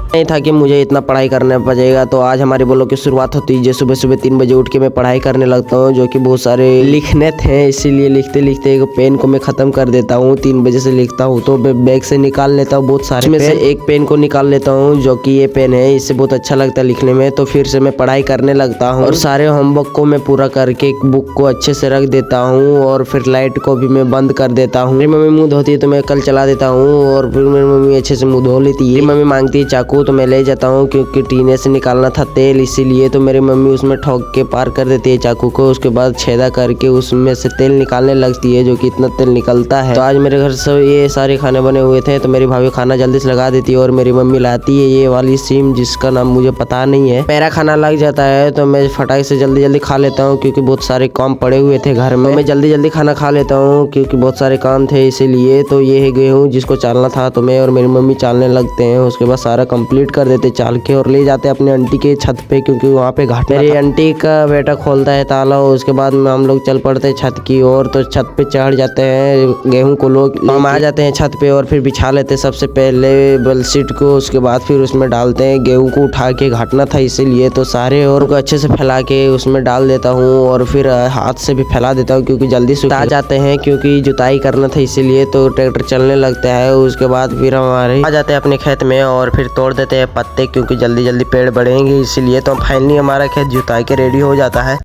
नहीं था कि मुझे इतना पढ़ाई करना पड़ेगा। तो आज हमारे बोलो की शुरुआत होती है। सुबह सुबह 3 बजे उठ के मैं पढ़ाई करने लगता हूँ, जो कि बहुत सारे लिखने थे, इसीलिए लिखते लिखते एक पेन को मैं खत्म कर देता हूँ। 3 बजे से लिखता हूँ तो बैग से निकाल लेता हूँ बहुत सारे, इसमें से एक पेन को निकाल लेता हूँ जो कि ये पेन है, इससे बहुत अच्छा लगता है लिखने में। तो फिर से मैं पढ़ाई करने लगता हूँ और सारे होमवर्क को मैं पूरा करके बुक को अच्छे से रख देता हूँ और फिर लाइट को भी मैं बंद कर देता हूँ। मेरी मम्मी मुंह धोती है तो मैं कल चला देता हूँ और फिर मेरी मम्मी अच्छे से मुंह धो लेती है। मम्मी मांगती है चाकू तो मैं ले जाता हूँ, क्योंकि टीने से निकालना था तेल, इसीलिए। तो मेरी मम्मी उसमें ठोक के पार कर देती है चाकू को, उसके बाद छेदा करके उसमें से तेल निकालने लगती है, जो कि इतना तेल निकलता है। तो आज मेरे घर से ये सारे खाने बने हुए थे, तो मेरी भाभी खाना जल्दी से लगा देती है और मेरी मम्मी लाती है ये वाली सिम, जिसका नाम मुझे पता नहीं है। मेरा खाना लग जाता है तो मैं फटाक से जल्दी जल्दी खा लेता हूँ, क्योंकि बहुत सारे काम पड़े हुए थे घर में। मैं जल्दी जल्दी खाना खा लेता हूँ क्योंकि बहुत सारे काम थे, इसीलिए। तो ये है गेहूँ जिसको चालना था, तो मैं और मेरी मम्मी चालने लगते हैं। उसके बाद सारा कंप्लीट कर देते चाल के और ले जाते अपने आंटी के छत पे, क्योंकि वहाँ पे घाट। मेरी आंटी का बेटा खोलता है ताला, उसके बाद में हम लोग चल पड़ते हैं छत की ओर। तो छत पे चढ़ जाते हैं गेहूं को लोग, हम आ जाते हैं छत पे और फिर बिछा लेते हैं सबसे पहले बेलशीट को। उसके बाद फिर उसमें डालते हैं गेहूं को, उठा के घाटना था इसीलिए। तो सारे और को अच्छे से फैला के उसमें डाल देता हूँ और फिर हाथ से भी फैला देता हूँ, क्योंकि जल्दी सूखा जाते हैं, क्योंकि जुताई करना था इसीलिए। तो ट्रैक्टर चलने लगता है। उसके बाद फिर हमारे आ जाते हैं अपने खेत में और फिर तोड़ देते हैं पत्ते, क्योंकि जल्दी जल्दी पेड़ बढ़ेंगे इसीलिए। तो फाइनली हमारा खेत जुताई के रेडी हो जाता है।